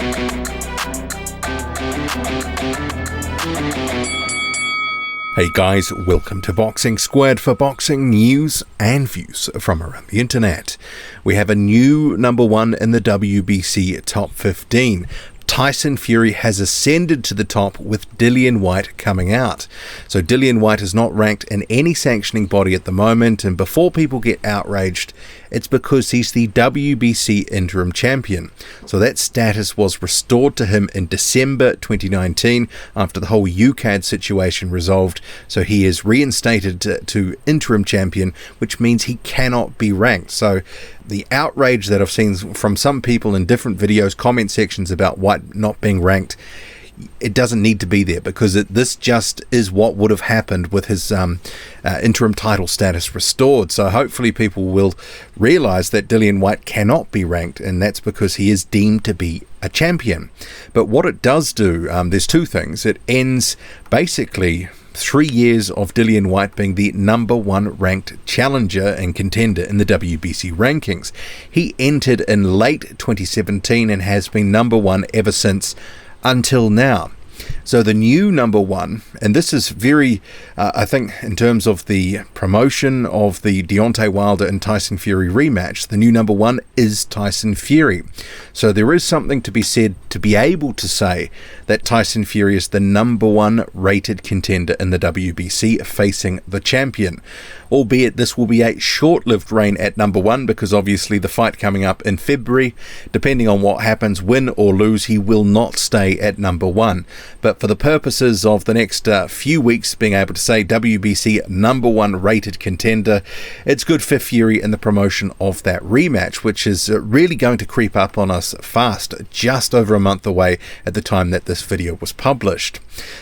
Hey guys, welcome to Boxing Squared for boxing news and views from around the internet. We have a new number one in the WBC Top 15. Tyson Fury has ascended to the top with Dillian Whyte coming out. So Dillian Whyte is not ranked in any sanctioning body at the moment, and before people get outraged, it's because he's the WBC interim champion. So that status was restored to him in December 2019 after the whole UCAD situation resolved. So he is reinstated to interim champion, which means he cannot be ranked. So the outrage that I've seen from some people in different videos, comment sections about Whyte not being ranked, it doesn't need to be there, because this just is what would have happened with his interim title status restored. So hopefully people will realize that Dillian Whyte cannot be ranked, and that's because he is deemed to be a champion. But what it does do, there's two things. It ends basically 3 years of Dillian Whyte being the number one ranked challenger and contender in the WBC rankings. He entered in late 2017 and has been number one ever since until now. So the new number one, and this is very, I think, in terms of the promotion of the Deontay Wilder and Tyson Fury rematch, the new number one is Tyson Fury. So there is something to be said to be able to say that Tyson Fury is the number one rated contender in the WBC facing the champion. Albeit this will be a short-lived reign at number one, because obviously the fight coming up in February, depending on what happens, win or lose, he will not stay at number one. But for the purposes of the next few weeks, being able to say WBC number one rated contender, it's good for Fury in the promotion of that rematch, which is really going to creep up on us fast, just over a month away at the time that this video was published.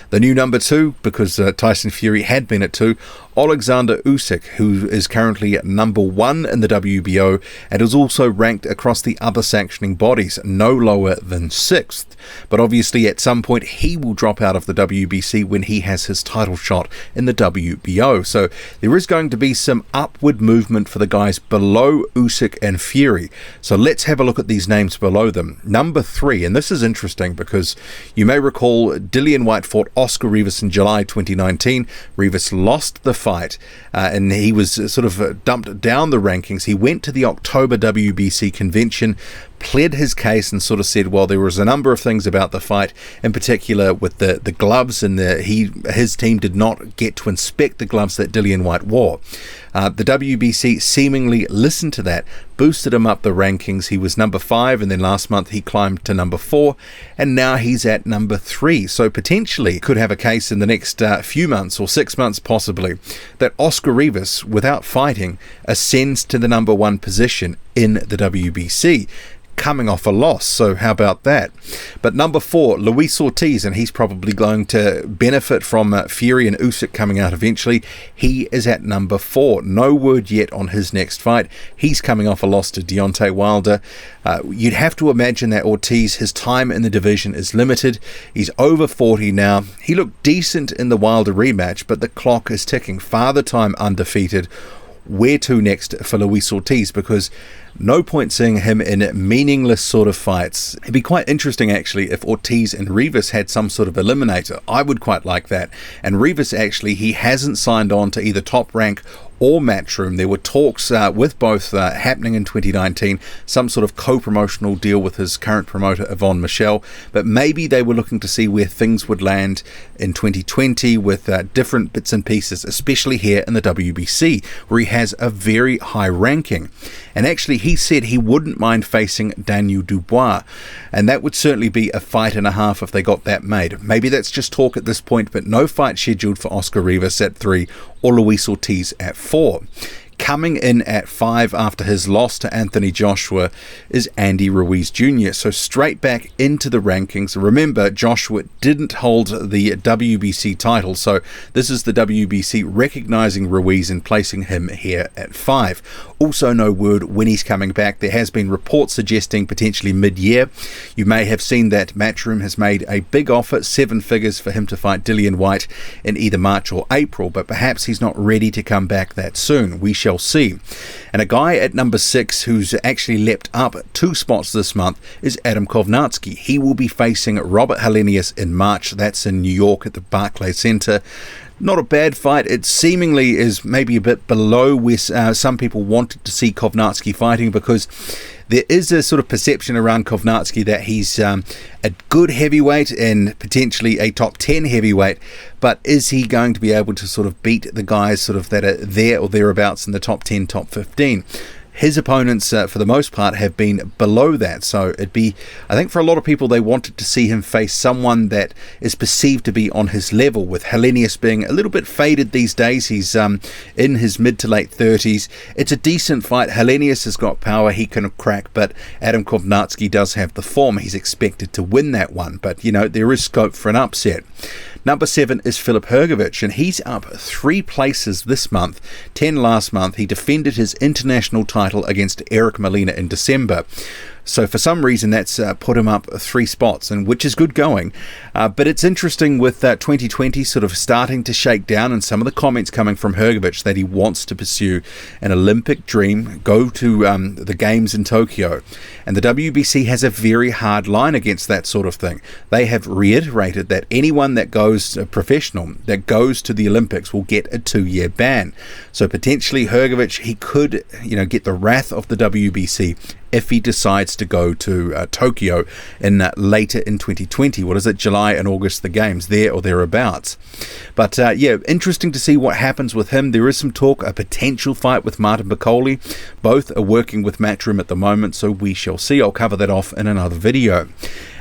The new number two, because Tyson Fury had been at two, Alexander Usyk, who is currently number one in the WBO and is also ranked across the other sanctioning bodies, no lower than 6th. But obviously at some point he will drop out of the WBC when he has his title shot in the WBO. So there is going to be some upward movement for the guys below Usyk and Fury. So let's have a look at these names below them. Number 3, and this is interesting because you may recall Dillian Whyte fought Oscar Rivas in July 2019. Rivas lost the fight and he was sort of dumped down the rankings. He went to the October WBC convention, pled his case and sort of said, well, there was a number of things about the fight, in particular with the gloves, and his team did not get to inspect the gloves that Dillian Whyte wore. The WBC seemingly listened to that, boosted him up the rankings. He was number 5, and then last month he climbed to number 4, and now he's at number 3. So potentially could have a case in the next few months, or 6 months possibly, that Oscar Rivas, without fighting, ascends to the number 1 position in the WBC, coming off a loss. So how about that? But number 4, Luis Ortiz, and he's probably going to benefit from Fury and Usyk coming out eventually. He is at number 4. No word yet on his next fight. He's coming off a loss to Deontay Wilder. You'd have to imagine that Ortiz, his time in the division is limited. He's over 40 now. He looked decent in the Wilder rematch, but the clock is ticking. Father time undefeated. Where to next for Luis Ortiz? Because no point seeing him in meaningless sort of fights. It'd be quite interesting actually if Ortiz and Rivas had some sort of eliminator. I would quite like that. And Rivas actually, he hasn't signed on to either Top Rank or Matchroom. There were talks with both happening in 2019, some sort of co-promotional deal with his current promoter Yvonne Michelle, but maybe they were looking to see where things would land in 2020 with different bits and pieces, especially here in the WBC, where he has a very high ranking. And actually he said he wouldn't mind facing Daniel Dubois, and that would certainly be a fight and a half if they got that made. Maybe that's just talk at this point, but no fight scheduled for Oscar Rivas at 3 or Luis Ortiz at 4. Coming in at 5 after his loss to Anthony Joshua is Andy Ruiz Jr. So straight back into the rankings. Remember, Joshua didn't hold the WBC title, so this is the WBC recognizing Ruiz and placing him here at 5. Also no word when he's coming back. There has been reports suggesting potentially mid-year. You may have seen that Matchroom has made a big offer, 7 figures, for him to fight Dillian Whyte in either March or April, but perhaps he's not ready to come back that soon. We shall shall see. And a guy at number 6 who's actually leapt up 2 spots this month is Adam Kovnarski. He will be facing Robert Helenius in March. That's in New York at the Barclays Center. Not a bad fight. It seemingly is maybe a bit below where some people wanted to see Kovnarski fighting, because there is a sort of perception around Kovnarski that he's a good heavyweight and potentially a top 10 heavyweight, but is he going to be able to sort of beat the guys sort of that are there or thereabouts in the top 10, top 15? His opponents, for the most part, have been below that. So it'd be, I think for a lot of people, they wanted to see him face someone that is perceived to be on his level, with Helenius being a little bit faded these days. He's in his mid to late 30s. It's a decent fight. Helenius has got power he can crack, but Adam Kovnarski does have the form. He's expected to win that one, but there is scope for an upset. Number 7 is Filip Hrgović, and he's up 3 places this month, 10 last month. He defended his international title against Eric Molina in December. So for some reason that's put him up 3 spots, and which is good going. But it's interesting with 2020 sort of starting to shake down, and some of the comments coming from Hrgović that he wants to pursue an Olympic dream, go to the games in Tokyo. And the WBC has a very hard line against that sort of thing. They have reiterated that anyone that goes professional, that goes to the Olympics, will get a 2-year ban. So potentially Hrgović, he could get the wrath of the WBC if he decides to go to Tokyo in later in 2020. What is it, July and August, the games there or thereabouts. But interesting to see what happens with him. There is some talk, a potential fight with Martin Bakole. Both are working with Matchroom at the moment, so we shall see. I'll cover that off in another video.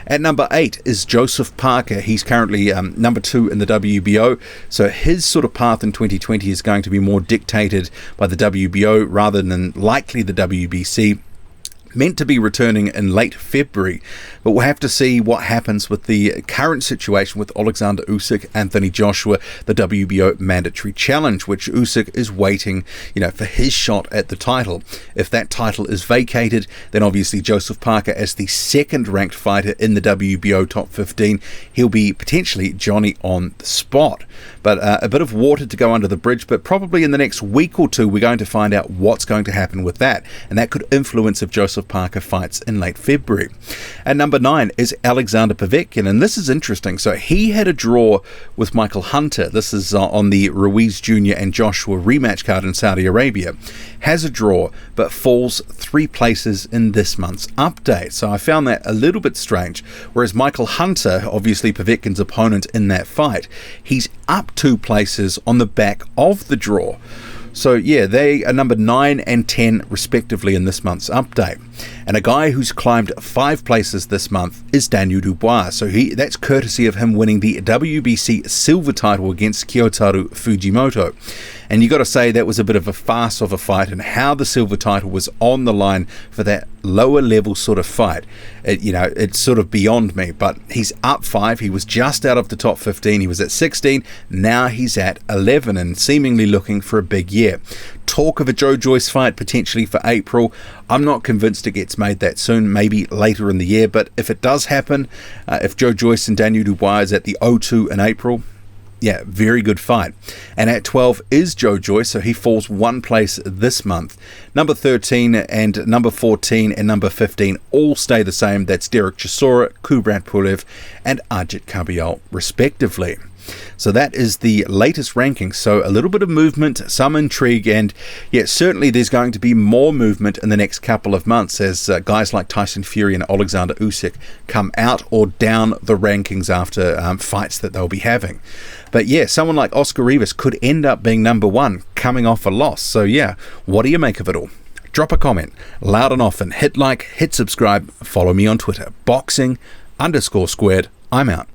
At number 8 is Joseph Parker. He's currently number 2 in the WBO. So his sort of path in 2020 is going to be more dictated by the WBO rather than likely the WBC. Meant to be returning in late February, but we'll have to see what happens with the current situation with Alexander Usyk, Anthony Joshua, the WBO mandatory challenge, which Usyk is waiting, for his shot at the title. If that title is vacated, then obviously Joseph Parker, as the second ranked fighter in the WBO top 15, he'll be potentially Johnny on the spot. But a bit of water to go under the bridge, but probably in the next week or two we're going to find out what's going to happen with that, and that could influence if Joseph Parker fights in late February. And number 9 is Alexander Povetkin, and this is interesting. So he had a draw with Michael Hunter. This is on the Ruiz Jr. and Joshua rematch card in Saudi Arabia. Has a draw, but falls 3 places in this month's update. So I found that a little bit strange. Whereas Michael Hunter, obviously Povetkin's opponent in that fight, he's up 2 places on the back of the draw. So they are number 9 and 10 respectively in this month's update. And a guy who's climbed 5 places this month is Daniel Dubois. So that's courtesy of him winning the WBC silver title against Kyotaru Fujimoto. And you got to say that was a bit of a farce of a fight, and how the silver title was on the line for that lower level sort of fight. It's sort of beyond me, but he's up 5. He was just out of the top 15. He was at 16. Now he's at 11 and seemingly looking for a big year. Talk of a Joe Joyce fight potentially for April. I'm not convinced it gets made that soon, maybe later in the year, but if it does happen, if Joe Joyce and Daniel Dubois is at the O2 in April, very good fight. And at 12 is Joe Joyce, so he falls 1 place this month. Number 13 and number 14 and number 15 all stay the same. That's Derek Chisora, Kubrat Pulev and Ajit Kabial respectively. So that is the latest ranking. So a little bit of movement, some intrigue, and certainly there's going to be more movement in the next couple of months as guys like Tyson Fury and Alexander Usyk come out or down the rankings after fights that they'll be having. But someone like Oscar Rivas could end up being number 1 coming off a loss. So what do you make of it all? Drop a comment, loud and often, hit like, hit subscribe, follow me on Twitter, boxing_squared. I'm out.